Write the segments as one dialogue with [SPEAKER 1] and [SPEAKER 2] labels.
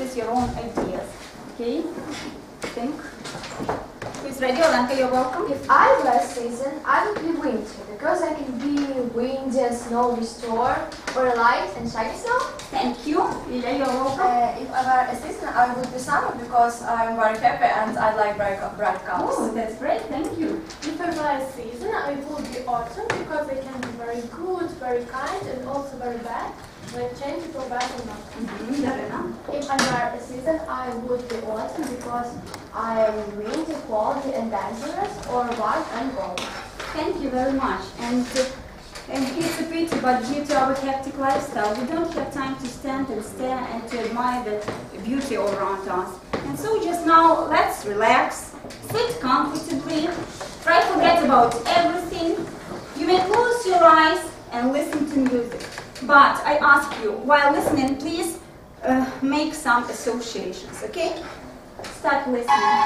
[SPEAKER 1] with your own ideas. Okay? Think. Who's ready? Olenka, you're welcome.
[SPEAKER 2] If I were a season, I would be winter because I can be windy and snowy storm or light and shiny snow.
[SPEAKER 1] Thank you. Ida, you're welcome.
[SPEAKER 3] If I were a season, I would be summer because I'm very happy and I like bright colors.
[SPEAKER 1] Oh, that's great. Thank you.
[SPEAKER 4] If I were a season, I would be autumn because I can be very good, very kind, and also very bad. When change for bad or not.
[SPEAKER 2] If I were a season, I would be autumn because I am windy, cold, and dangerous, or white and gold.
[SPEAKER 1] Thank you very much. And it's a pity, but due to our hectic lifestyle, we don't have time to stand and stare and to admire the beauty all around us. And so just now, let's relax, sit comfortably, try to forget about everything. You may close your eyes and listen to music. But I ask you, while listening, please make some associations, okay? Start listening.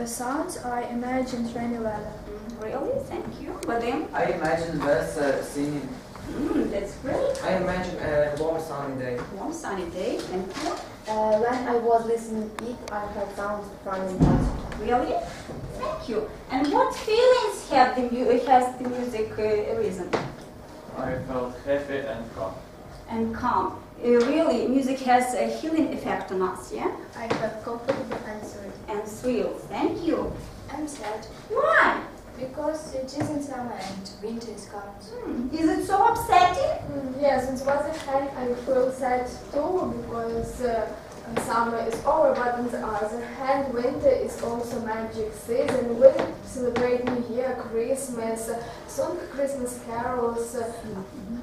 [SPEAKER 4] Sounds, I imagined rainy weather.
[SPEAKER 1] Really? Thank you. Vadim?
[SPEAKER 5] I imagine birds singing.
[SPEAKER 1] That's great.
[SPEAKER 5] I imagine a warm sunny day.
[SPEAKER 1] Warm sunny day. Thank you.
[SPEAKER 2] When I was listening to it, I heard sounds from music.
[SPEAKER 1] Really? Thank you. And what feelings has the music arisen?
[SPEAKER 6] I felt happy and calm.
[SPEAKER 1] And calm. Really, music has a healing effect on us, yeah?
[SPEAKER 2] I felt comfortable and thrilled.
[SPEAKER 1] And thrilled. Thank you.
[SPEAKER 2] I'm sad.
[SPEAKER 1] Why?
[SPEAKER 2] Because it isn't summer and winter is coming.
[SPEAKER 1] Is it so upsetting?
[SPEAKER 4] Yes, on the other hand, I feel sad too because summer is over, but on the other hand, winter is also magic season. We celebrate New Year, Christmas, sing Christmas carols,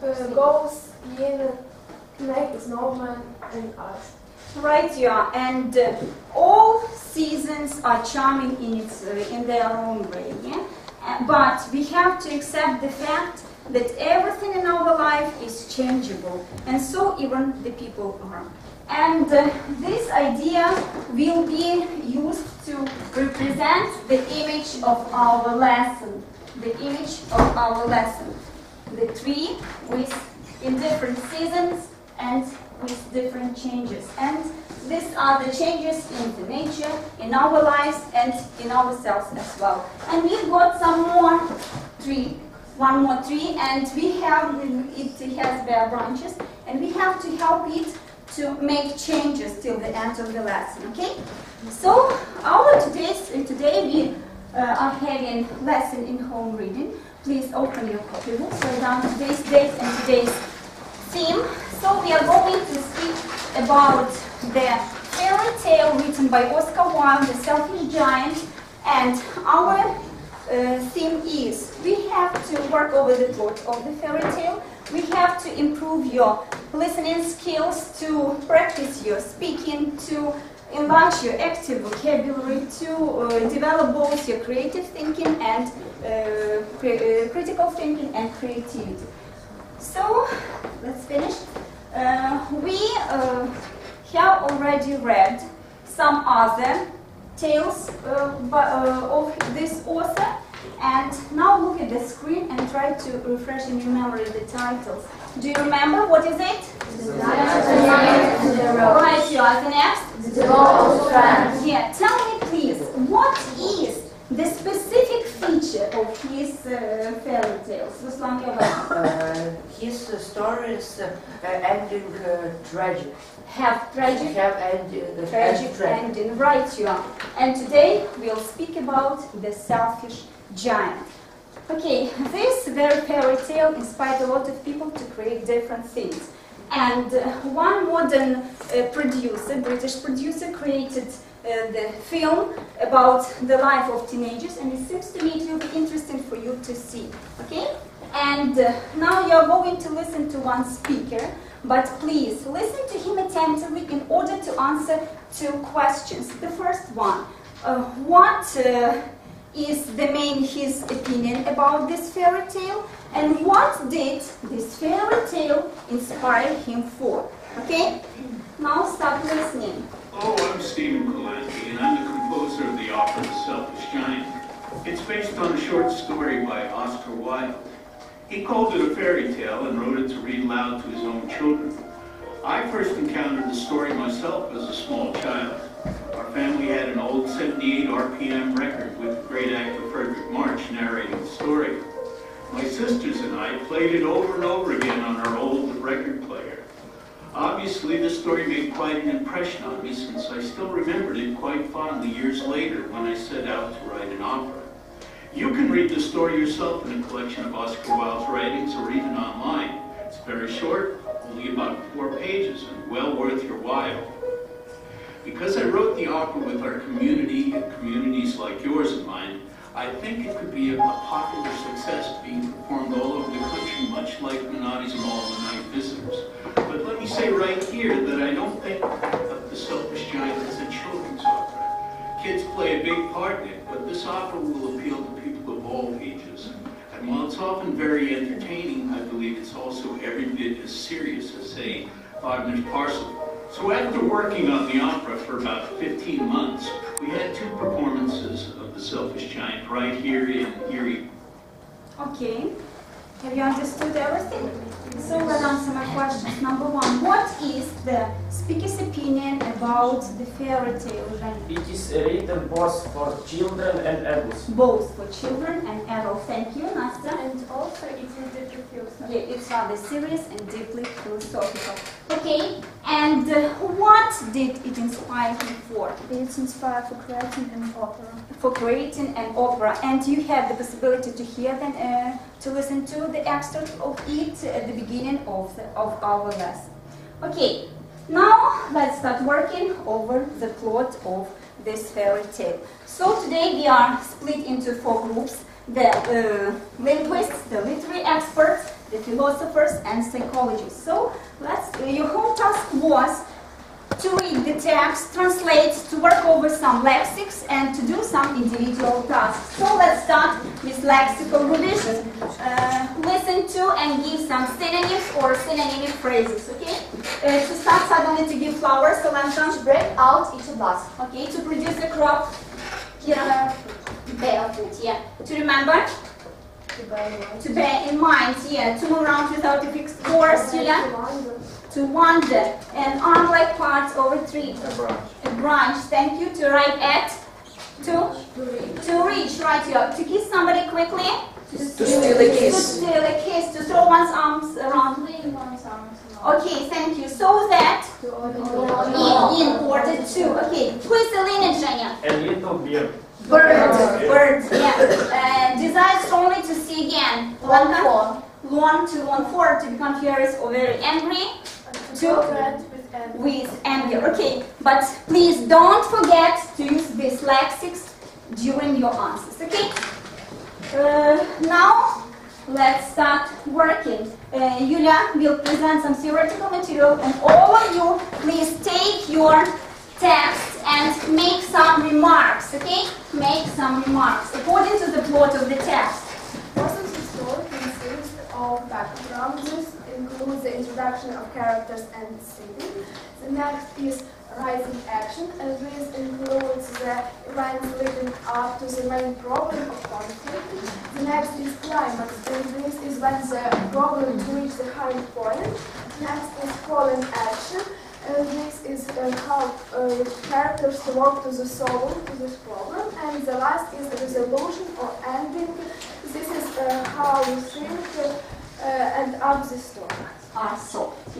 [SPEAKER 4] go skiing, make a snowman and us.
[SPEAKER 1] Right, yeah, and all seasons are charming in their own way, yeah? But we have to accept the fact that everything in our life is changeable, and so even the people are. And this idea will be used to represent the image of our lesson. The image of our lesson. The tree in different seasons and with different changes. And these are the changes in the nature, in our lives, and in ourselves as well. And we've got one more tree, and it has bare branches, and we have to help it to make changes till the end of the lesson, okay? So, today we are having lesson in home reading. Please open your copybooks, write down today's date and today's theme. So we are going to speak about the fairy tale written by Oscar Wilde, The Selfish Giant, and our theme is we have to work over the plot of the fairy tale. We have to improve your listening skills, to practice your speaking, to enlarge your active vocabulary, to develop both your creative thinking and critical thinking and creativity. So, let's finish. We have already read some other tales of this author, and now look at the screen and try to refresh in your memory the titles. Do you remember what is it? Right, you are the next.
[SPEAKER 2] The Gold Strand.
[SPEAKER 1] Yeah, tell me please, what is the specific feature of his fairy tales? Ruslan, you're welcome.
[SPEAKER 7] His stories ending tragic.
[SPEAKER 1] Have tragic?
[SPEAKER 7] Have ending.
[SPEAKER 1] Tragic ending, right you are. And today we'll speak about the selfish giant. Okay, this very fairy tale inspired a lot of people to create different things. And one modern producer, British producer, created the film about the life of teenagers, and it seems to me it will be interesting for you to see. Okay? And now you're going to listen to one speaker, but please listen to him attentively in order to answer two questions. The first one, what is his opinion about this fairy tale, and what did this fairy tale inspire him for? Okay? Now stop listening.
[SPEAKER 8] Oh, I'm Stephen Kalanke, and I'm the composer of the opera The Selfish Giant. It's based on a short story by Oscar Wilde. He called it a fairy tale and wrote it to read aloud to his own children. I first encountered the story myself as a small child. Our family had an old 78 RPM record with great actor Frederick March narrating the story. My sisters and I played it over and over again on our old record player. Obviously, this story made quite an impression on me, since I still remembered it quite fondly years later when I set out to write an opera. You can read the story yourself in a collection of Oscar Wilde's writings, or even online. It's very short, only about 4 pages, and well worth your while. Because I wrote the opera with our community and communities like yours in mind, I think it could be a popular success, being performed all over the country, much like Minotti's Mall of the Night Visitors. But let me say right here that I don't think of The Selfish Giant as a children's opera. Kids play a big part in it, but this opera will appeal to people of all ages. And while it's often very entertaining, I believe it's also every bit as serious as, say, Wagner's Parsifal. So after working on the opera for about 15 months, we had 2 performances of The Selfish Giant right here in Erie.
[SPEAKER 1] Okay. Have you understood everything? So let's answer my questions. Number 1, what is the speaker's opinion about the fairy tale?
[SPEAKER 6] It is written both for children and adults.
[SPEAKER 1] Both for children and adults. Thank you, Nastya.
[SPEAKER 2] And also it is deeply philosophical.
[SPEAKER 1] Yeah, it's rather serious and deeply philosophical. Okay, and what did it inspire him for?
[SPEAKER 3] It's inspired for creating an opera.
[SPEAKER 1] For creating an opera, and you had the possibility to hear them, to listen to the excerpt of it at the beginning of our lesson. Okay, now let's start working over the plot of this fairy tale. So today we are split into 4 groups: the linguists, the literary experts, the philosophers, and psychologists. So your whole task was to read the text, translate, to work over some lexics, and to do some individual tasks. So let's start with lexical revision. Listen to and give some synonyms or synonymic phrases, okay? To start suddenly to give flowers, so let's
[SPEAKER 2] To break out each blast.
[SPEAKER 1] okay, to produce a crop, here, barefoot, yeah. To remember, to bear in mind, yeah. To move around without a fixed course, yeah. To wander, an arm-like part over tree. A branch. Thank you. To write at. To reach. Right here. To kiss somebody quickly.
[SPEAKER 7] To steal a kiss.
[SPEAKER 1] To steal a kiss. To throw one's arms around. Okay, thank you. So that in order to. Okay. Who is Elena, Zhenya?
[SPEAKER 6] A little beer.
[SPEAKER 1] Bird. Yeah. Desires only to see again. Long to become furious or very angry. With anger. Okay, but please don't forget to use these lexics during your answers. Okay. Now let's start working. Yulia will present some theoretical material, and all of you, please take your text and make some remarks. Okay, make some remarks according to the plot of the text.
[SPEAKER 4] Most of the story consists of background. This includes the introduction of characters and setting. The next is rising action, and this includes the events leading up to the main problem of conflict. The next is climax, and this is when the problem reaches the high point. Next is falling action, and this is how characters work to the solution to this problem. And the last is the resolution or ending. This is how you think and up the story.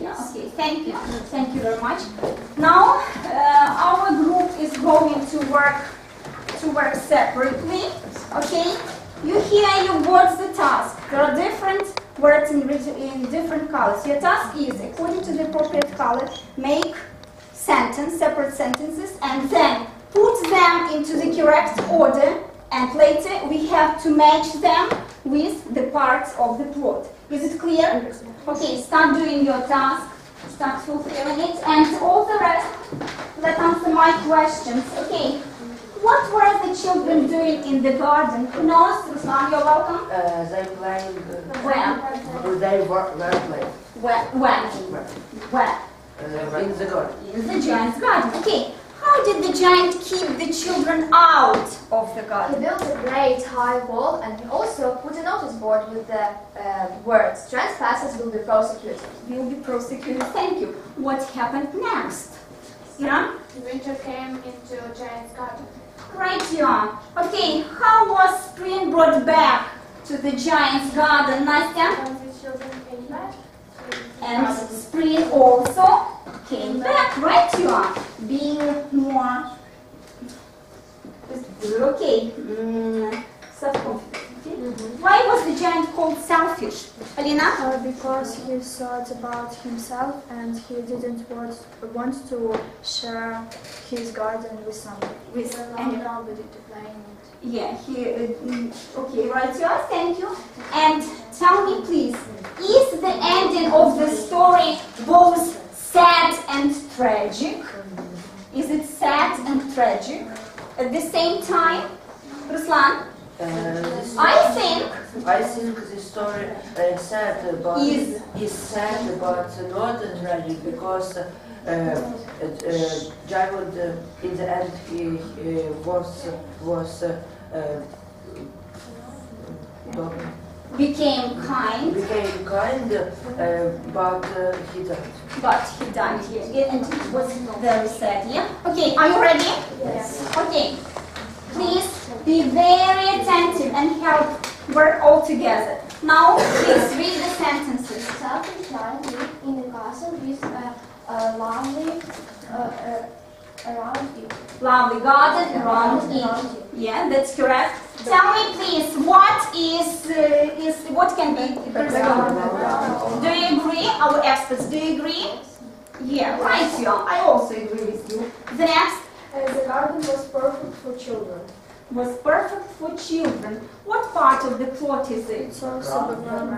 [SPEAKER 1] Yeah, okay, thank you very much. Now our group is going to work separately. Okay, you got the task. There are different words in different colors. Your task is, according to the appropriate color, make separate sentences, and then put them into the correct order, and later we have to match them with the parts of the plot. Is it clear? Okay, start doing your task, start fulfilling it, and all the rest, let's answer my questions. Okay, what were the children doing in the garden? Who knows? Ruslan, you're welcome.
[SPEAKER 7] They playing.
[SPEAKER 1] When?
[SPEAKER 7] They were playing.
[SPEAKER 1] When?
[SPEAKER 7] In the garden.
[SPEAKER 1] In the giant's garden. Okay, how did the giant keep the children out of the
[SPEAKER 2] He
[SPEAKER 1] garden?
[SPEAKER 2] built a great high wall, and he also put a notice board with the words, "Trespassers will be prosecuted."
[SPEAKER 1] Will be prosecuted. Thank you. What happened next? Yeah?
[SPEAKER 4] Winter came into Giant's garden.
[SPEAKER 1] Right, yeah. Okay, how was spring brought back to the giant's garden, Nastya?
[SPEAKER 4] When the children came back,
[SPEAKER 1] And spring also came back, right, you are? Being more, okay, self-confident. Why was the giant called selfish? Alina?
[SPEAKER 9] Because he thought about himself and he didn't want to share his garden with somebody.
[SPEAKER 1] With
[SPEAKER 9] Nobody to play in it.
[SPEAKER 1] Yeah, okay, right, you are, thank you. And tell me, please, is the ending of the story both sad and tragic? Is it sad and tragic at the same time? Ruslan? I think
[SPEAKER 7] the story sad, but is sad, but not tragic because Giant in the end he was
[SPEAKER 1] became kind,
[SPEAKER 7] but he died.
[SPEAKER 1] but he died here, and it was very sad, yeah? Okay, are you ready?
[SPEAKER 4] yes.
[SPEAKER 1] Okay, please be very attentive and help work all together. Now, please read the sentences.
[SPEAKER 2] Selfish giant lived in a castle with a lovely around it.
[SPEAKER 1] Lovely garden around it. Yeah, that's correct. Tell me, please, what can be? Do you agree? Our experts, do you agree? Yeah, right, yeah. I also agree with you. The next
[SPEAKER 4] The garden was perfect for children.
[SPEAKER 1] was perfect for children. What part of the plot is it?
[SPEAKER 9] It's also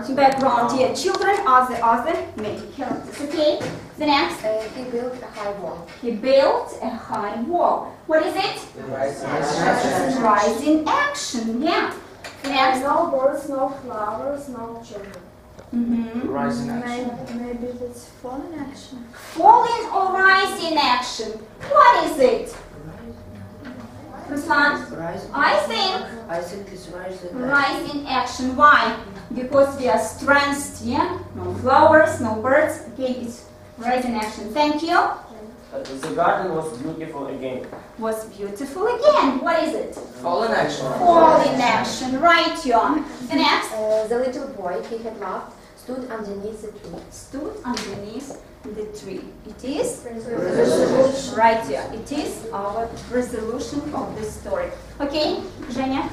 [SPEAKER 9] the
[SPEAKER 1] Background, yeah. Children are the other main characters. Okay. The next,
[SPEAKER 2] He built a high wall.
[SPEAKER 1] he built a high wall. What is it? Rising action. Yeah. The next.
[SPEAKER 4] No birds, no flowers, no children.
[SPEAKER 6] Rising action.
[SPEAKER 9] Maybe it's fallen action.
[SPEAKER 1] Falling or rising action. What is it? Ruslan? I think
[SPEAKER 7] it's rising.
[SPEAKER 1] rising action. Why? Because we are strengths, yeah? No flowers, no birds. Okay, it's rising action. Thank you.
[SPEAKER 6] The garden was beautiful again.
[SPEAKER 1] Was beautiful again. What is it?
[SPEAKER 5] Fallen action.
[SPEAKER 1] Falling action. Right, yeah. The next.
[SPEAKER 2] The little boy he had loved stood underneath the tree.
[SPEAKER 1] Stood underneath the tree. It is right here. It is our resolution of this story. Okay, Zhenya?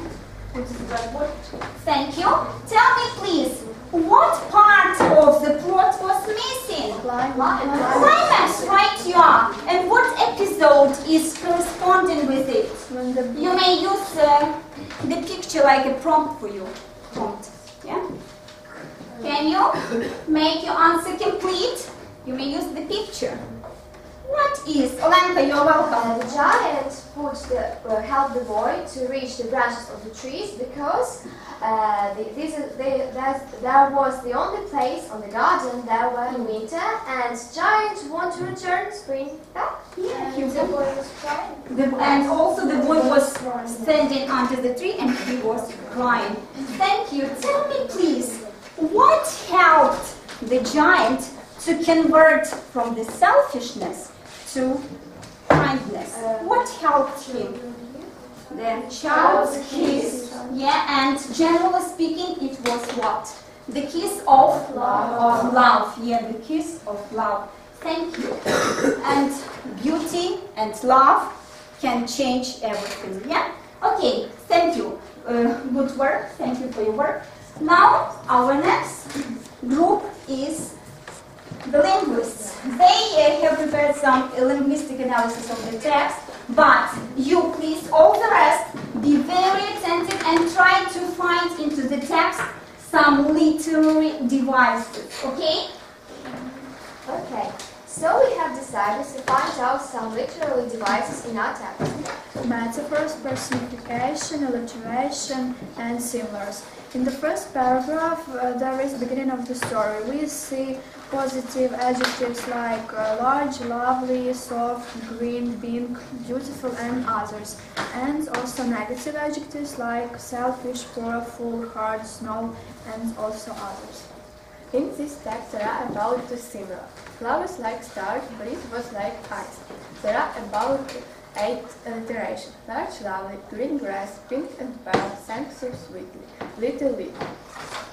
[SPEAKER 1] Thank you. Tell me, please, what part of the plot was missing? Climax, right? Yeah. And what episode is corresponding with it? You may use the picture like a prompt for you. Prompt. Yeah. Can you make your answer complete? You may use the picture. What is? Olenka, you're welcome.
[SPEAKER 2] The giant helped the boy to reach the branches of the trees because there was the only place on the garden there were in winter, and giant want to return spring back.
[SPEAKER 1] Yeah,
[SPEAKER 4] The boy was crying.
[SPEAKER 1] and also the boy was standing under the tree and he was crying. Thank you. Tell me, please, what helped the giant to convert from the selfishness to kindness? What helped him? The child's kiss. Yeah, and generally speaking, it was what? The kiss of love. Yeah, the kiss of love. Thank you. And beauty and love can change everything. Yeah? Okay, thank you. Good work. Thank you for your work. Now, our next group is the linguists. They have prepared some linguistic analysis of the text. But you please, all the rest, be very attentive and try to find into the text some literary devices, okay?
[SPEAKER 2] Okay, so we have decided to find out some literary devices in our text.
[SPEAKER 9] Metaphors, personification, alliteration, and similars. In the first paragraph, there is the beginning of the story. We see positive adjectives like large, lovely, soft, green, pink, beautiful, and others. And also negative adjectives like selfish, poor, full, hard, snow, and also others.
[SPEAKER 4] In this text there are about the similar. Flowers like stars, but it was like ice. There are about 8 alliterations. Large, lovely, green grass, pink and pearl, sang so sweetly, little little.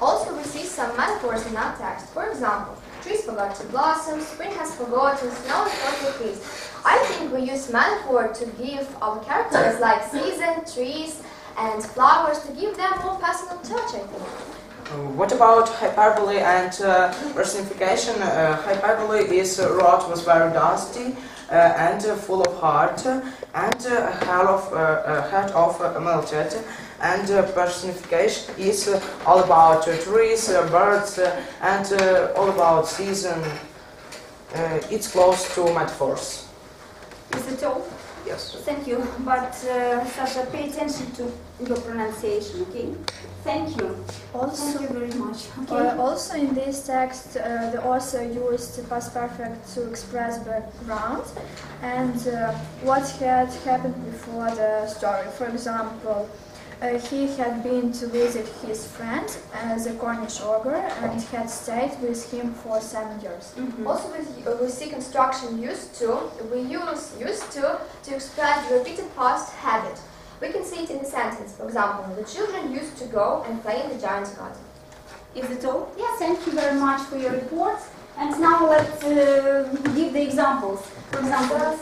[SPEAKER 2] Also, we see some metaphors in our text. For example, trees forgot to blossom, spring has forgotten, snow is not increased. I think we use metaphor to give our characters like season, trees, and flowers to give them more personal touch, I think.
[SPEAKER 5] What about hyperbole and personification? Hyperbole is Rod was very dusty and full of heart, and head of melted. And personification is all about trees, birds, and all about season. It's close to metaphors.
[SPEAKER 1] Is it all?
[SPEAKER 5] Yes.
[SPEAKER 1] Thank you. But Sasha, pay attention to your pronunciation, okay? Thank you. Thank you very much. Okay.
[SPEAKER 9] Also in this text, the author used past perfect to express background and what had happened before the story. For example, he had been to visit his friend, the Cornish ogre, and had stayed with him for 7 years.
[SPEAKER 1] Mm-hmm.
[SPEAKER 2] Also, we see construction used to. We use used to express the repeated past habit. We can see it in a sentence. For example, the children used to go and play in the giant's garden.
[SPEAKER 1] Is it all? Yes, thank you very much for your report. And now let's give the examples. For example,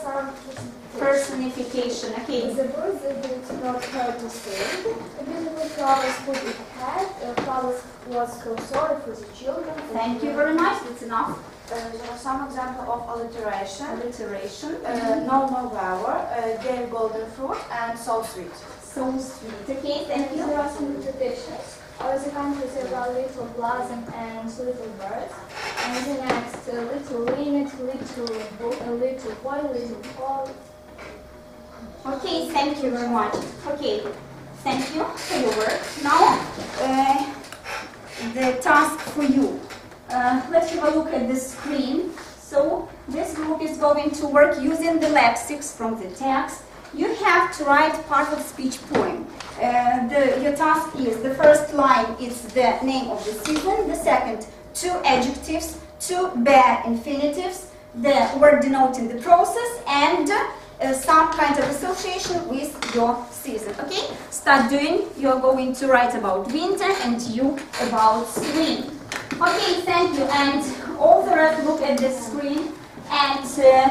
[SPEAKER 1] personification. Okay.
[SPEAKER 4] The birds that did not heard to sing. Beautiful flowers put it head. Flowers was sorry for the children.
[SPEAKER 1] Thank you very much. That's enough.
[SPEAKER 3] There are some examples of alliteration.
[SPEAKER 1] Alliteration.
[SPEAKER 3] No November, gave golden fruit, and so sweet.
[SPEAKER 1] So sweet. Okay, thank you.
[SPEAKER 4] There are some traditions. The countries about little blossom and little birds. And the next, little limit, little book, little boy, little boy.
[SPEAKER 1] Okay, thank you very much. Okay, thank you for your work. Now, the task for you. Let's have a look at the screen. So, this group is going to work using the lexics from the text. You have to write part of speech poem. Your task is, the first line is the name of the season, the second, 2 adjectives, 2 bare infinitives, the word denoting the process, and some kind of association with your season. Okay? Start doing. You're going to write about winter and you about spring. Okay, thank you. And all the rest look at the screen and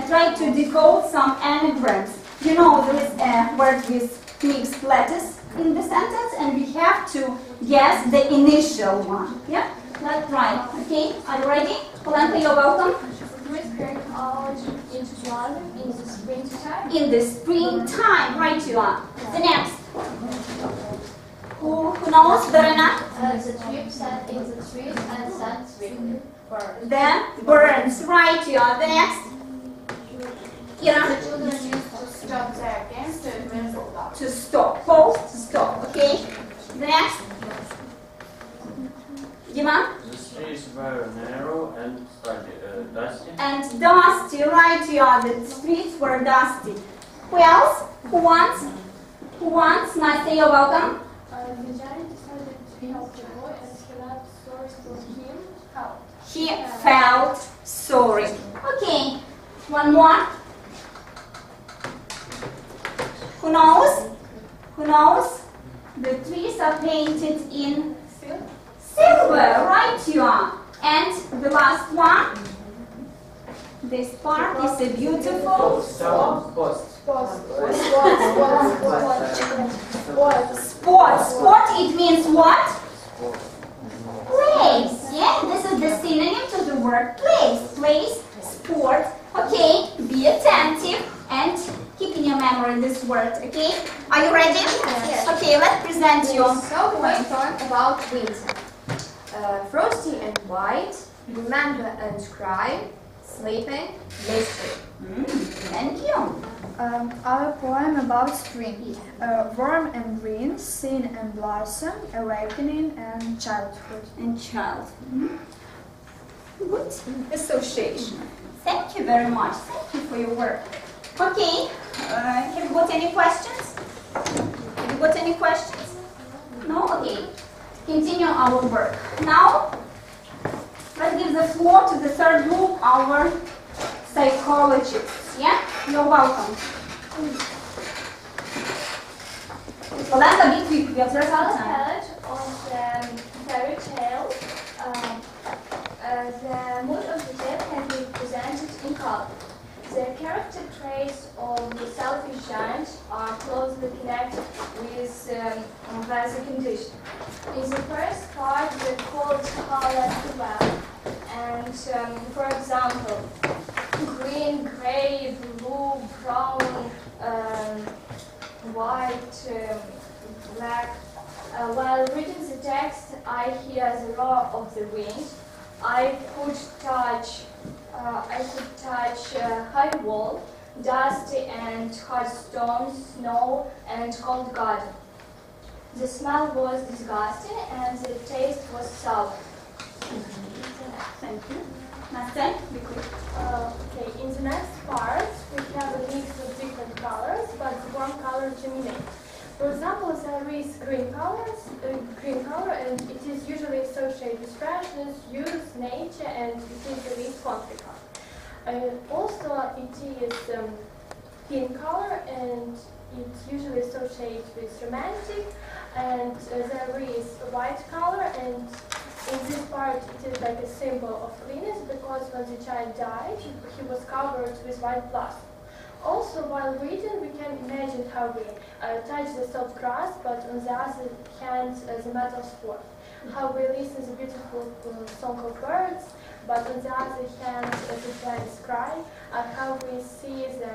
[SPEAKER 1] try to decode some anagrams. You know there is a word with mixed letters in the sentence and we have to guess the initial one. Yeah? Let's try. Okay? Are you ready? Polanka, you're welcome.
[SPEAKER 4] In the springtime.
[SPEAKER 1] In the springtime, right you are. The next. Who knows, Verena?
[SPEAKER 2] The tree sat in the trees and sat with birds.
[SPEAKER 1] Then burns, right you are. The next. Ira?
[SPEAKER 3] The children used to stop their games to admire the flowers.
[SPEAKER 1] To stop. Post, stop. Okay? The next. Dima?
[SPEAKER 6] The streets were narrow and dusty.
[SPEAKER 1] And dusty, right you are. The streets were dusty. Who else? Who wants? Who wants? Nastya, you're welcome.
[SPEAKER 4] The giant decided to help the boy and he left stories for him help.
[SPEAKER 1] He felt sorry. Okay. One more. Who knows? Who knows? The trees are painted in silver, right you are. And the last one. This part is a beautiful
[SPEAKER 4] Spot.
[SPEAKER 1] Spot, it means what? Place. Yeah, this is the synonym to the word place. Place, sport. Okay, be attentive and keep in your memory this word, okay? Are you ready?
[SPEAKER 2] Yes.
[SPEAKER 1] Okay, let's present you.
[SPEAKER 2] So we're going to talk about winter. Frosty and white, remember and cry, sleeping, mystery.
[SPEAKER 1] Thank you.
[SPEAKER 9] Our poem about spring. Warm and green, sin and blossom, awakening and childhood.
[SPEAKER 1] And child. Good association. Thank you very much. Thank you for your work. Okay, have you got any questions? Have you got any questions? No? Okay. Continue our work. Now, let's give the floor to the third group, our psychologists. Yeah? You're welcome. Olanda, be quick. We have just
[SPEAKER 4] Our
[SPEAKER 1] time.
[SPEAKER 4] knowledge of the fairy tale, the mood of the tale can be presented in color. The character traits of the selfish giant are closely connected with weather condition. In the first part, the cold color well, and for example, green, gray, blue, brown, white, black. While reading the text, I hear the roar of the wind. I could touch high wall, dusty and hard stones, snow and cold garden. The smell was disgusting and the taste was sour.
[SPEAKER 1] Thank you. Настя, be quick.
[SPEAKER 4] Okay, in the next part, we have a mix of different colors, but the warm color dominates. For example, there is green color, and it is usually associated with freshness, youth, nature, and it is the least conflict color. Also, it is pink color, and it's usually associated with romantic. And there is white color, and in this part, it is like a symbol of cleanness because when the child died, he was covered with white plaster. Also, while reading, we can imagine how we touch the soft grass, but on the other hand, the metal sport. How we listen to the beautiful song of birds, but on the other hand, the plants cry. How we see the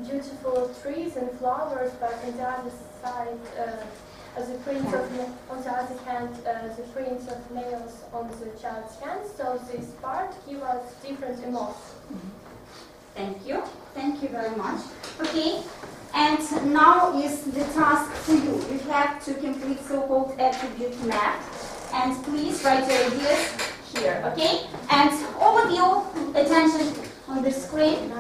[SPEAKER 4] beautiful trees and flowers, but on the other side, the prints of, on the other hand, the prints of nails on the child's hands. So this part gives us different emotions.
[SPEAKER 1] Thank you. Thank you very much. Okay, and now is the task for you. You have to complete so-called attribute map. And please write your ideas here, okay? And all of you, attention on the screen.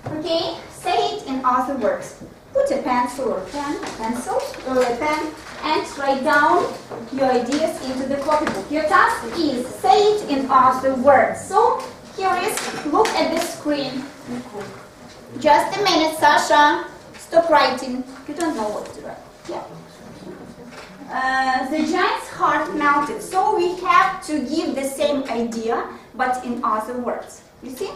[SPEAKER 1] Okay, say it in other words. Put a pencil or pencil or a pen and write down your ideas into the copybook. Your task is say it in other words. So here is, look at the screen. Just a minute, Sasha. Stop writing. You don't know what to write. Yeah. The giant's heart melted. So we have to give the same idea, but in other words. You see?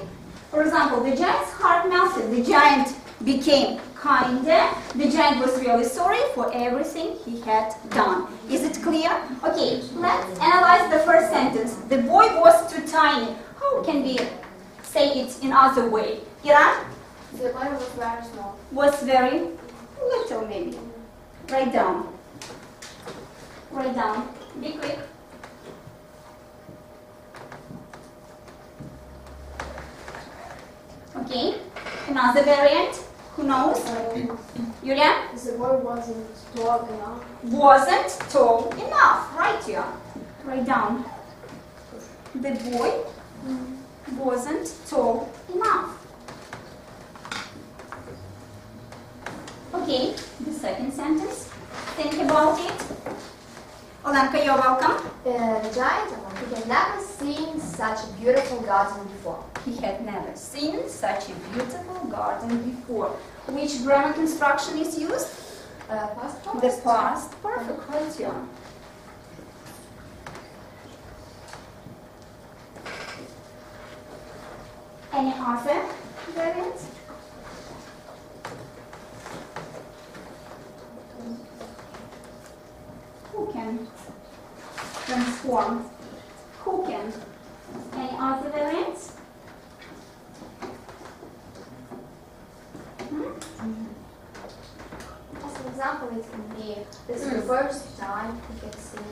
[SPEAKER 1] For example, the giant's heart melted. The giant became kinder. The giant was really sorry for everything he had done. Is it clear? Okay, let's analyze the first sentence. The boy was too tiny. How can we say it in other way? Ira?
[SPEAKER 4] The boy was very small.
[SPEAKER 1] Was very little, maybe. Write down. Write down. Be quick. Okay. Another variant. Who knows? Yulia?
[SPEAKER 4] The boy wasn't tall enough.
[SPEAKER 1] Wasn't tall enough. Right here. Write down. The boy wasn't tall enough. Okay, the second sentence. Think about it. Olenka, you're welcome.
[SPEAKER 2] The giant he had never seen such a beautiful garden before.
[SPEAKER 1] He had never seen such a beautiful garden before. Which grammar construction is used?
[SPEAKER 2] Past
[SPEAKER 1] The past perfect. Right here. Any other variants? Who can transform? Who can? Any other variants?
[SPEAKER 2] example, it can be, this is the first time he had seen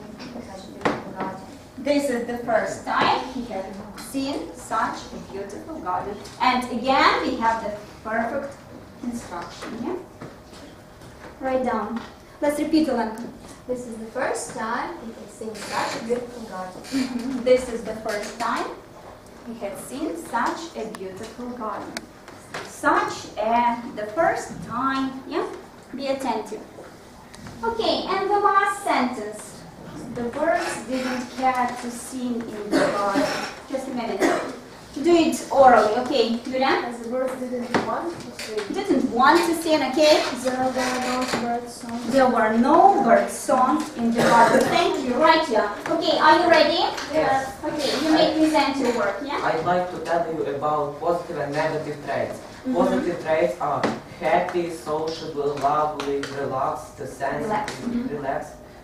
[SPEAKER 2] such a beautiful garden.
[SPEAKER 1] This is the first time he had seen such a beautiful garden. And again, we have the perfect instruction. Yeah? Write down. Let's repeat, Olenka.
[SPEAKER 2] This is the first time he had seen such a beautiful garden.
[SPEAKER 1] This is the first time he had seen such a beautiful garden. The first time, yeah? Be attentive. Okay, and the last sentence. The birds didn't care to sing in the garden. Just a minute. Do it orally, okay? Julia?
[SPEAKER 4] As the birds didn't want to sing.
[SPEAKER 1] Didn't want to sing, okay?
[SPEAKER 9] There were no bird songs.
[SPEAKER 1] There were no bird songs in the garden. Thank you, right here. Okay, are you ready?
[SPEAKER 3] Yes.
[SPEAKER 1] Okay, you may present your work, yeah?
[SPEAKER 10] I'd like to tell you about positive and negative traits. Positive traits are happy, sociable, lovely, relaxed,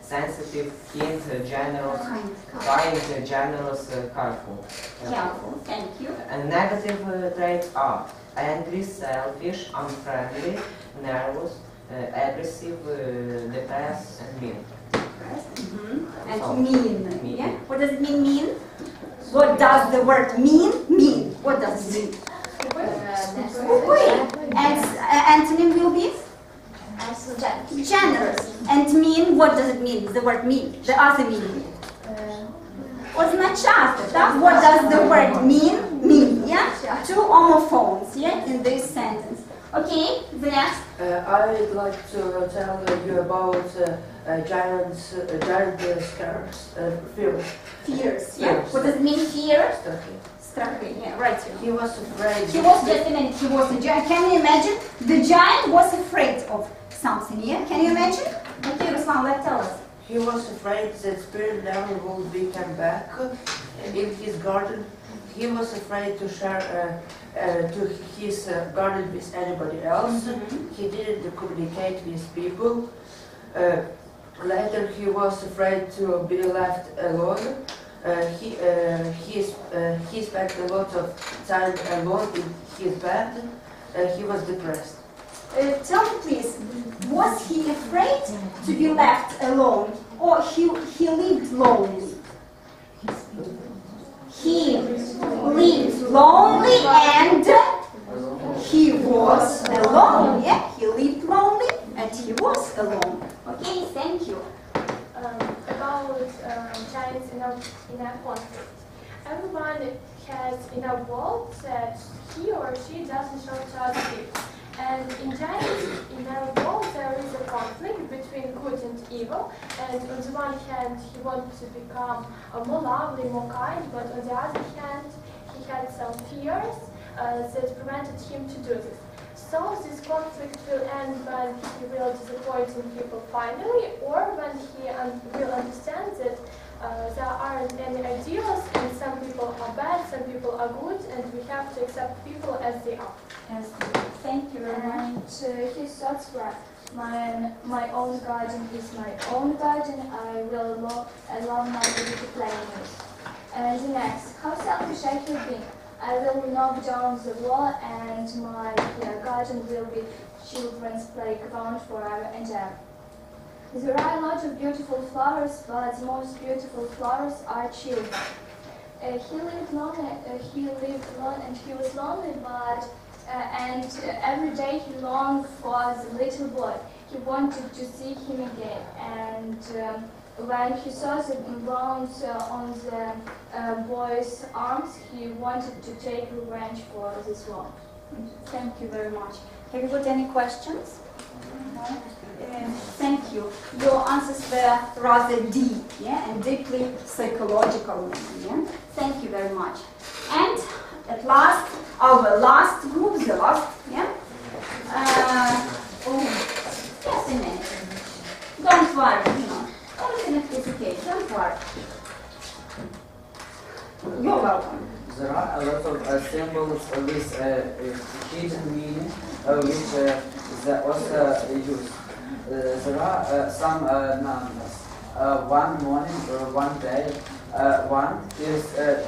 [SPEAKER 10] sensitive, kind, generous, kind, generous, careful.
[SPEAKER 1] Careful, thank you.
[SPEAKER 10] And negative traits are angry, selfish, unfriendly, nervous, aggressive, depressed, and mean.
[SPEAKER 1] And
[SPEAKER 10] So,
[SPEAKER 1] mean,
[SPEAKER 10] mean.
[SPEAKER 1] yeah? What does it mean? What does the word mean? Mean. What does it mean? And antonym will be? Generous. And mean, what does it mean? The word mean. The other meaning. Означати, так? What does the word mean? Mean, yeah? Two homophones, yeah, in this sentence. Okay, the next.
[SPEAKER 7] I'd like to tell you about giant scares, fear.
[SPEAKER 1] Fears, yeah?
[SPEAKER 7] Fears.
[SPEAKER 1] What does it mean, fear?
[SPEAKER 7] Страхи.
[SPEAKER 1] Strachy, yeah, right.
[SPEAKER 7] He was afraid.
[SPEAKER 1] He was just a minute, he was a giant. Can you imagine? The giant was afraid of something, yeah? Can you imagine? Okay, Ruslan, let's tell us.
[SPEAKER 7] He was afraid that spirit never would be come back in his garden. He was afraid to share to his garden with anybody else. He didn't communicate with people. Later, he was afraid to be left alone. He spent a lot of time alone in his bed. He was depressed.
[SPEAKER 1] Tell me please, was he afraid to be left alone or he lived lonely? He lived lonely and he was alone. Yeah, he lived lonely and he was alone. Okay, thank you.
[SPEAKER 4] About giants in a conflict. Everyone has in a world that he or she doesn't show to other people. And in giants, in our world, there is a conflict between good and evil. And on the one hand, he wants to become more lovely, more kind, but on the other hand, he had some fears that prevented him to do this. So this conflict will end when he will disappoint people finally, or when he will understand that there aren't any ideals, and some people are bad, some people are good, and we have to accept people as they are.
[SPEAKER 1] Yes, thank you very much.
[SPEAKER 9] And his thoughts were, my own garden is my own garden, I will allow my baby to play in it. And the next, how selfish I have been. I will knock down the wall and my garden will be children's playground forever and ever. There are a lot of beautiful flowers, but the most beautiful flowers are children. He lived alone and he was lonely, but and every day he longed for the little boy. He wanted to see him again, and when he saw the bones on the boy's arms, he wanted to take revenge for this one.
[SPEAKER 1] Thank you very much. Have you got any questions? No? Thank you. Your answers were rather deep, yeah, and deeply psychological. Yeah? Thank you very much. And at last, our last group, the last, yeah. Just a minute. Don't worry, you know. Everything is okay. Don't worry. You're welcome.
[SPEAKER 11] There are a lot of symbols with hidden meaning, which the author used. There are some numbers. 1 morning, 1 day, One is a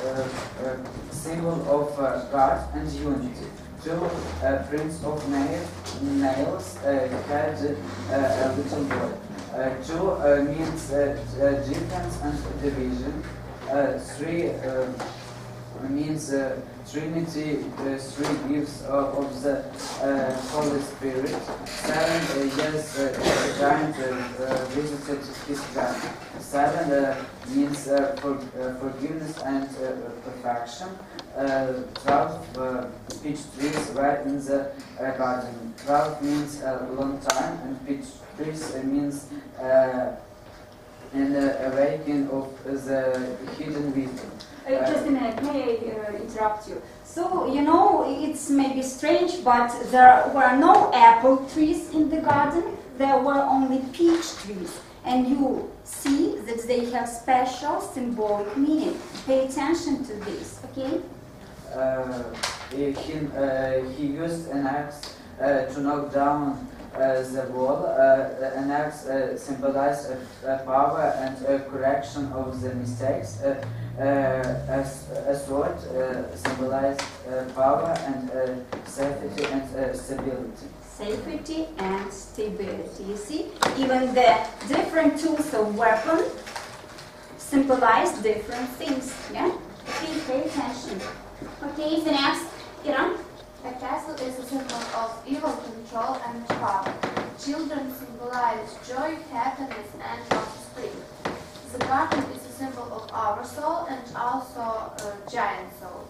[SPEAKER 11] symbol of God and unity. Two, Prince of Nails had a little boy. Two means difference and division. Three means Trinity, three gifts of the Holy Spirit. Seven, yes, the giant visited his God. Seven means forgiveness and perfection. 12 peach trees were in the garden. 12 means a long time, and peach trees means an awakening of the hidden wisdom.
[SPEAKER 1] Just a minute, may I interrupt you? So, you know, it's maybe strange, but there were no apple trees in the garden, there were only peach trees. And you see that they have special symbolic meaning. Pay attention to this, okay?
[SPEAKER 11] He used an axe to knock down the wall. An axe symbolized power and correction of the mistakes. A sword symbolized power and safety and stability.
[SPEAKER 1] Safety and stability. You see, even the different tools of weapon symbolize different things. Yeah? Please pay attention. Okay, the next, Iran.
[SPEAKER 2] A castle is a symbol of evil control and power. Children symbolize joy, happiness, and offspring. The garden is a symbol of our soul and also a giant soul.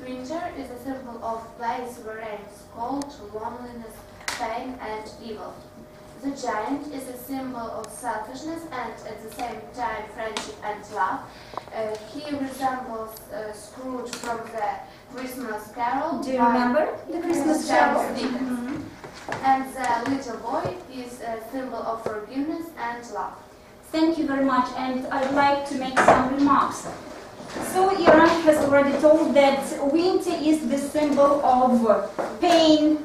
[SPEAKER 2] Winter is a symbol of place where reigns cold, loneliness, pain, and evil. The giant is a symbol of selfishness and at the same time friendship and love. He resembles Scrooge from the Christmas Carol.
[SPEAKER 1] Do you remember the Christmas Carol?
[SPEAKER 2] And the little boy is a symbol of forgiveness and love.
[SPEAKER 1] Thank you very much, and I'd like to make some remarks. So Iran has already told that winter is the symbol of pain,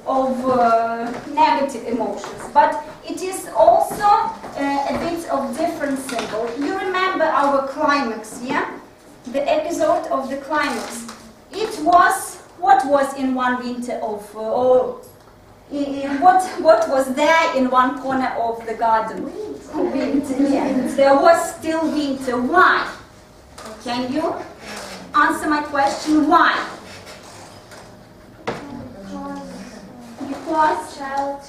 [SPEAKER 1] of negative emotions, but it is also a bit of different symbol. You remember our climax, yeah? The episode of the climax. It was, what was in one winter of, what was there in one corner of the garden? Winter, yeah. There was still winter. Why? Can you answer my question? Why? Because
[SPEAKER 4] child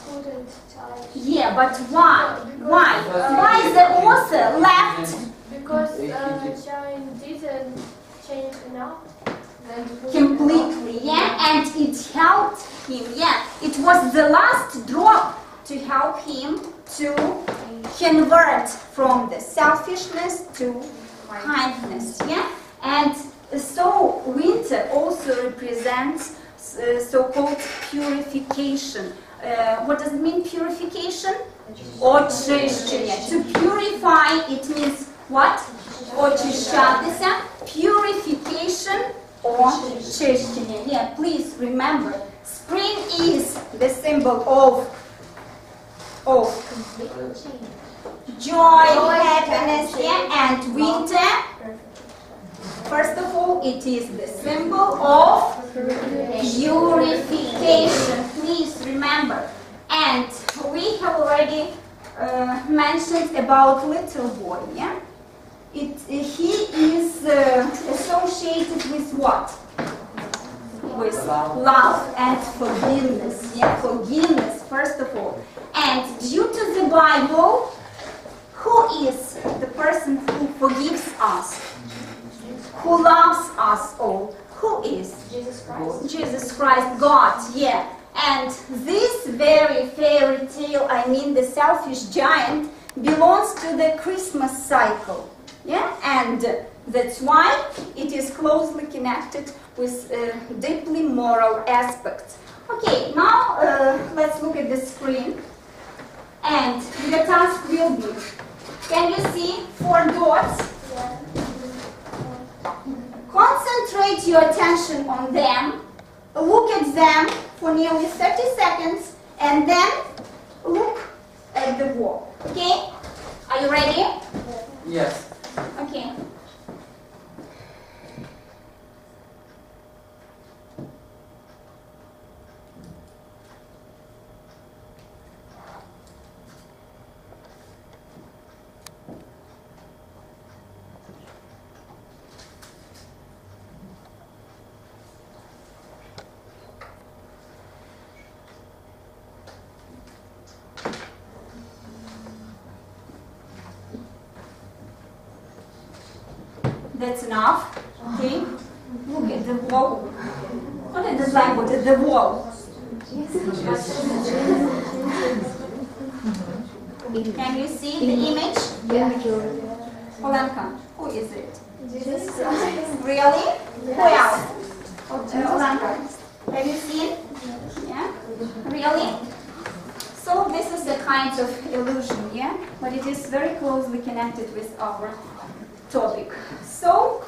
[SPEAKER 4] couldn't touch.
[SPEAKER 1] Yeah, but why? Why? Why the author left?
[SPEAKER 4] Because child didn't change enough.
[SPEAKER 1] Completely, yeah, and it helped him, yeah. It was the last drop to help him to convert from the selfishness to kindness, yeah. And so winter also represents so-called purification. What does it mean, purification? Очищення. To purify, it means what? Очищатися. Purification or очищення. Yeah, please remember, spring is the symbol of joy, happiness, yeah, and winter. First of all, it is the symbol of purification. Please remember. And we have already mentioned about little boy. Yeah, he is associated with what? With love and forgiveness. Yeah, forgiveness first of all. And due to the Bible, who is the person who forgives us? Who loves us all? Who is?
[SPEAKER 2] Jesus Christ.
[SPEAKER 1] Jesus Christ, God, yeah. And this very fairy tale, I mean the selfish giant, belongs to the Christmas cycle. Yeah, and that's why it is closely connected with deeply moral aspects. Okay, now let's look at the screen. And the task will be, can you see 4 dots?
[SPEAKER 4] Yeah.
[SPEAKER 1] Concentrate your attention on them, look at them for nearly 30 seconds, and then look at the wall. Okay? Are you ready?
[SPEAKER 11] Yes.
[SPEAKER 1] Okay. That's enough. Okay. Look at the wall. What is the blackboard? At the wall. Can you see the image? Olenka, who is it? Really? Who else? Olenka, have you seen? Yeah? Really? So this is a kind of illusion, yeah? But it is very closely connected with our topic. So,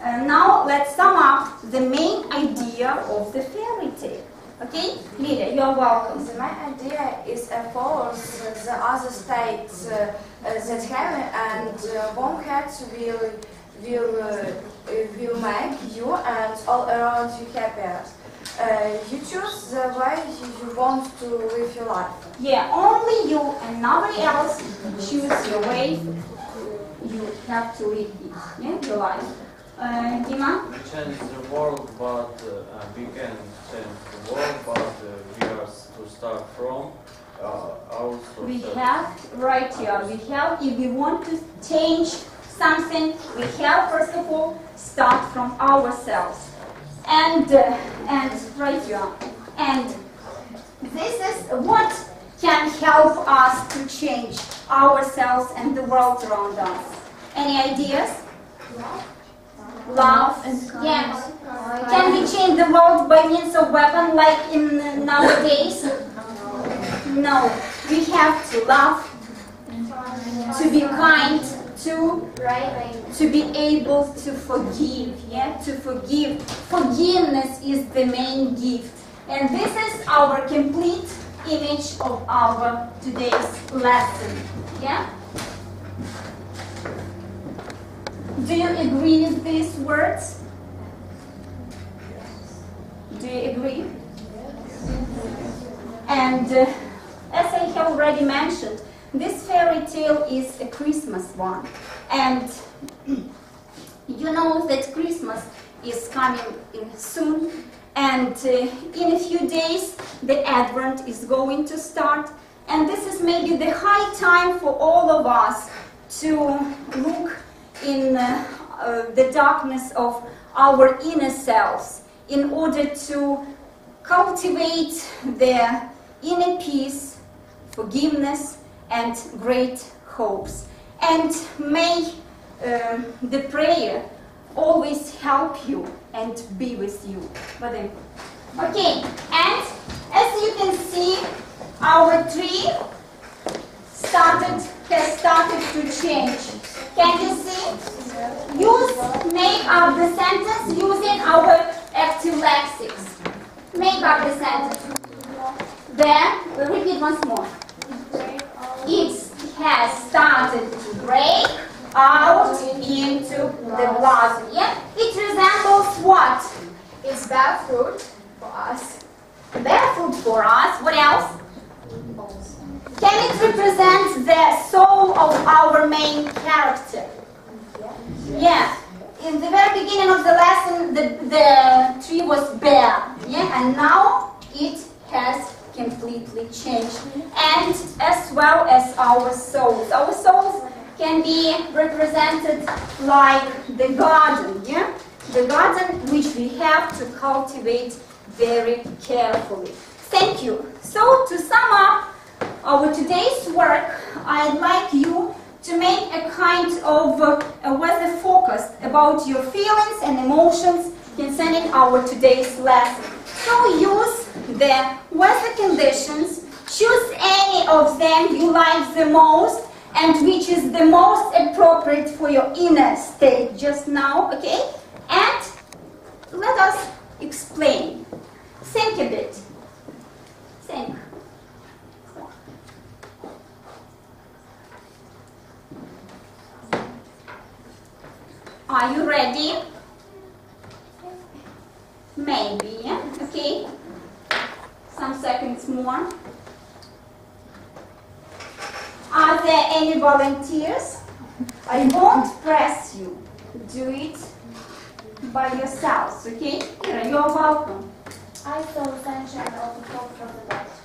[SPEAKER 1] now let's sum up the main idea of the fairy tale. Okay? Lydia, you are welcome.
[SPEAKER 3] The main idea is a force the other states that heaven and boneheads will make you and all around you happier. You choose the way you want to live your life.
[SPEAKER 1] Yeah, only you and nobody else choose your way you have to live it, yeah, your life. Dima?
[SPEAKER 12] We change the world, but we can change the world, but we are to start from ourselves.
[SPEAKER 1] We have, right here, we have, if we want to change something, we have, first of all, start from ourselves. And right here. And this is what can help us to change ourselves and the world around us. Any ideas? Love. Yes. Can we change the world by means of weapon like in nowadays? No. We have to love, to be kind, to be able to forgive, yeah, to forgive. Forgiveness is the main gift. And this is our complete image of our today's lesson, yeah? Do you agree with these words? Do you agree? And as I have already mentioned, this fairy tale is a Christmas one. And you know that Christmas is coming in soon. And in a few days, the Advent is going to start. And this is maybe the high time for all of us to look in the darkness of our inner selves in order to cultivate the inner peace, forgiveness, and great hopes. And may the prayer always help you and be with you. Okay, and as you can see, our tree has started to change. Can you see? Make up the sentence using our active lexics. Make up the sentence. Then, repeat once more. It has started to break out into the blossom. Yeah? It resembles what?
[SPEAKER 2] It's barefoot for us.
[SPEAKER 1] Barefoot for us. What else? Can it represent the soul of our main character? Yeah. In the very beginning of the lesson, the tree was bare. Yeah? And now it has completely changed. And as well as our souls. Our souls can be represented like the garden, yeah? The garden which we have to cultivate very carefully. Thank you. So to sum up our today's work, I'd like you to make a kind of weather forecast about your feelings and emotions concerning our today's lesson. So use the weather conditions, choose any of them you like the most and which is the most appropriate for your inner state just now, okay? And let us explain. Think a bit. Think. Are you ready? Maybe, yeah? Okay. Some seconds more. Are there any volunteers? I won't press you. Do it by yourselves, okay? Ira, you're welcome.
[SPEAKER 4] I saw sunshine of a hope from the west.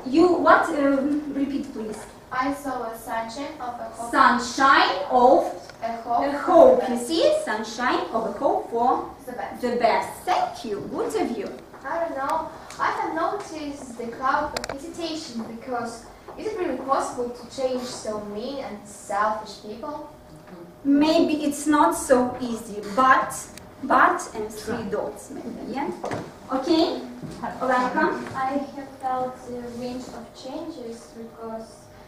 [SPEAKER 1] You, what? Repeat, please.
[SPEAKER 4] I saw a sunshine of a hope.
[SPEAKER 1] Sunshine of
[SPEAKER 4] A hope.
[SPEAKER 1] a hope. You see? Sunshine of a hope for
[SPEAKER 4] The best.
[SPEAKER 1] the best. Thank you. Good of you.
[SPEAKER 2] I don't know. I have noticed the cloud of hesitation because is it really possible to change so mean and selfish people?
[SPEAKER 1] Maybe it's not so easy, but and 3 dots maybe, yeah? Okay? Olenka?
[SPEAKER 4] I have felt the range of changes because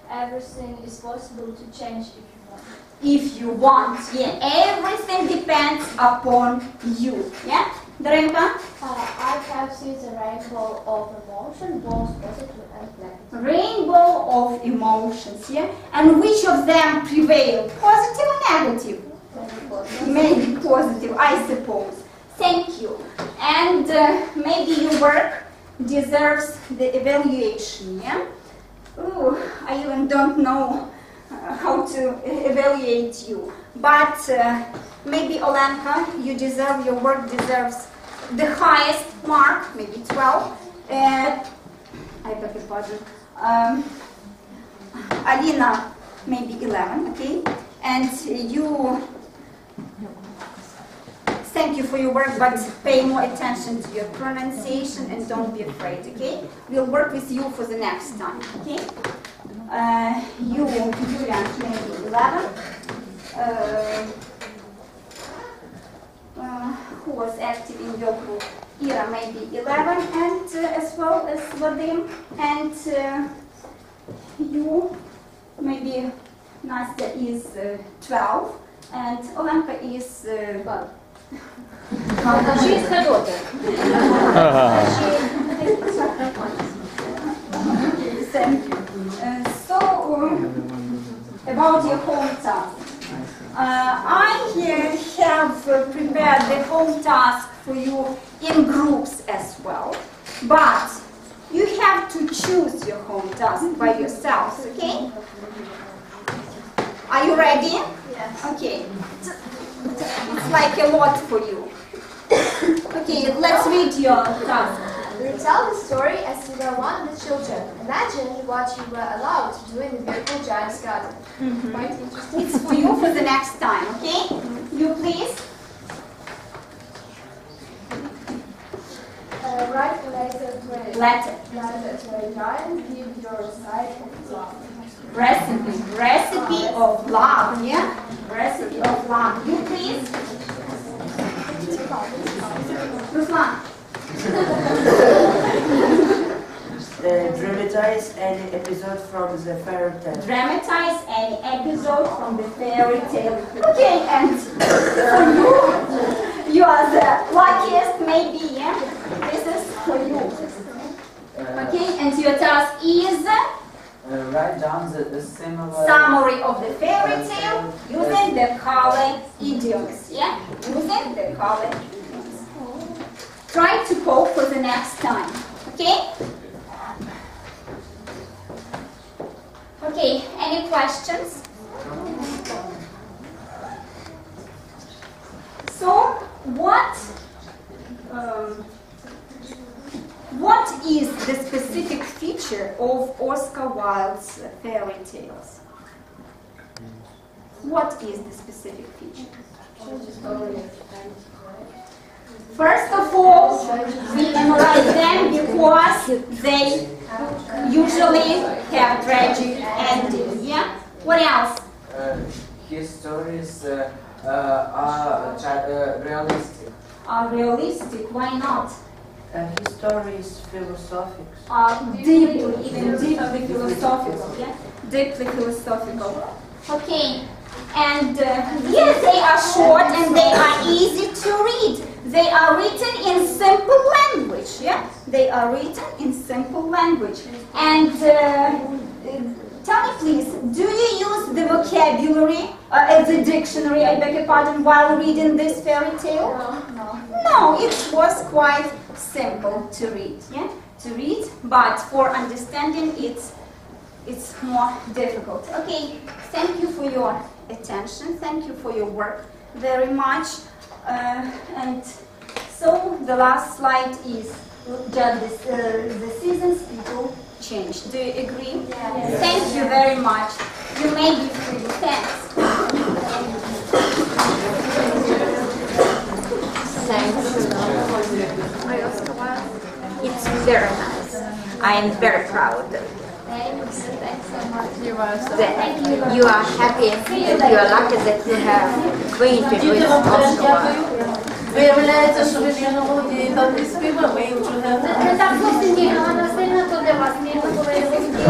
[SPEAKER 4] everything is possible to change if you want.
[SPEAKER 1] If you want, yeah. Everything depends upon you, yeah? Darenka?
[SPEAKER 4] I have seen the rainbow of emotion, both positive and negative.
[SPEAKER 1] Rainbow of emotions, yeah? And which of them prevail? Positive or negative? Maybe positive, I suppose. Thank you. And maybe your work deserves the evaluation, yeah? Ooh, I even don't know how to evaluate you. But maybe Olenka, your work deserves the highest mark, maybe 12. I beg your pardon. Alina, maybe 11, okay? And you, thank you for your work, but pay more attention to your pronunciation and don't be afraid, okay? We'll work with you for the next time, okay? You, Julian, maybe 11. Who was active in your group? Ira, maybe 11, and as well as Vadim. And you, maybe Nastya is 12, and Olenka is...
[SPEAKER 2] She is her daughter.
[SPEAKER 1] Thank you. About your home task. I have prepared the home task for you in groups as well, but you have to choose your home task by yourselves, okay? Are you ready?
[SPEAKER 4] Yes.
[SPEAKER 1] Okay. It's like a lot for you. Okay, let's read your task.
[SPEAKER 2] Retell the story as you were one of the children. Imagine what you were allowed to do in the beautiful giant's garden. Quite interesting.
[SPEAKER 1] It's for you for the next time, okay? You please.
[SPEAKER 4] Write a letter to a giant, give your side of love.
[SPEAKER 1] Recipe of love, yeah? Recipe of love. You please. Ruslan.
[SPEAKER 7] Dramatize any episode from the fairy tale.
[SPEAKER 1] Dramatize any episode from the fairy tale. Okay, and for you are the luckiest, maybe, yeah? This is for you. Okay, and your task is
[SPEAKER 11] Write down the similar
[SPEAKER 1] summary of the fairy tale using the color idioms, yeah? Using the color idioms. Try to cope for the next time, okay? Okay, any questions? So, what is the specific feature of Oscar Wilde's fairy tales? What is the specific feature? First of all, we memorize them because they usually have tragic endings. Yeah. What else?
[SPEAKER 11] His stories are realistic.
[SPEAKER 1] Are realistic? Why not?
[SPEAKER 7] His story is philosophical.
[SPEAKER 1] Deeply, even deeply philosophical. Yeah. Deeply philosophical. Okay. And yes, they are short and they are easy to read. They are written in simple language, yeah? They are written in simple language. And Tell me please, do you use the vocabulary as a dictionary, I beg your pardon, while reading this fairy tale? No, it was quite simple to read, yeah? To read, but for understanding it's more difficult. Okay, thank you for your attention, thank you for your work very much. And so the last slide is just the seasons will change. Do you agree? Yes. Thank you very much. You may be free. Thanks. It's very nice. I am very proud.
[SPEAKER 2] Thanks so much.
[SPEAKER 1] You are happy and you are lucky that you have acquainted with Oscar.
[SPEAKER 7] Виявляється, що ви не володієте англійською, ви нічого не
[SPEAKER 13] Так зовсім ні, вона сильно то для вас, мені то повинно бути.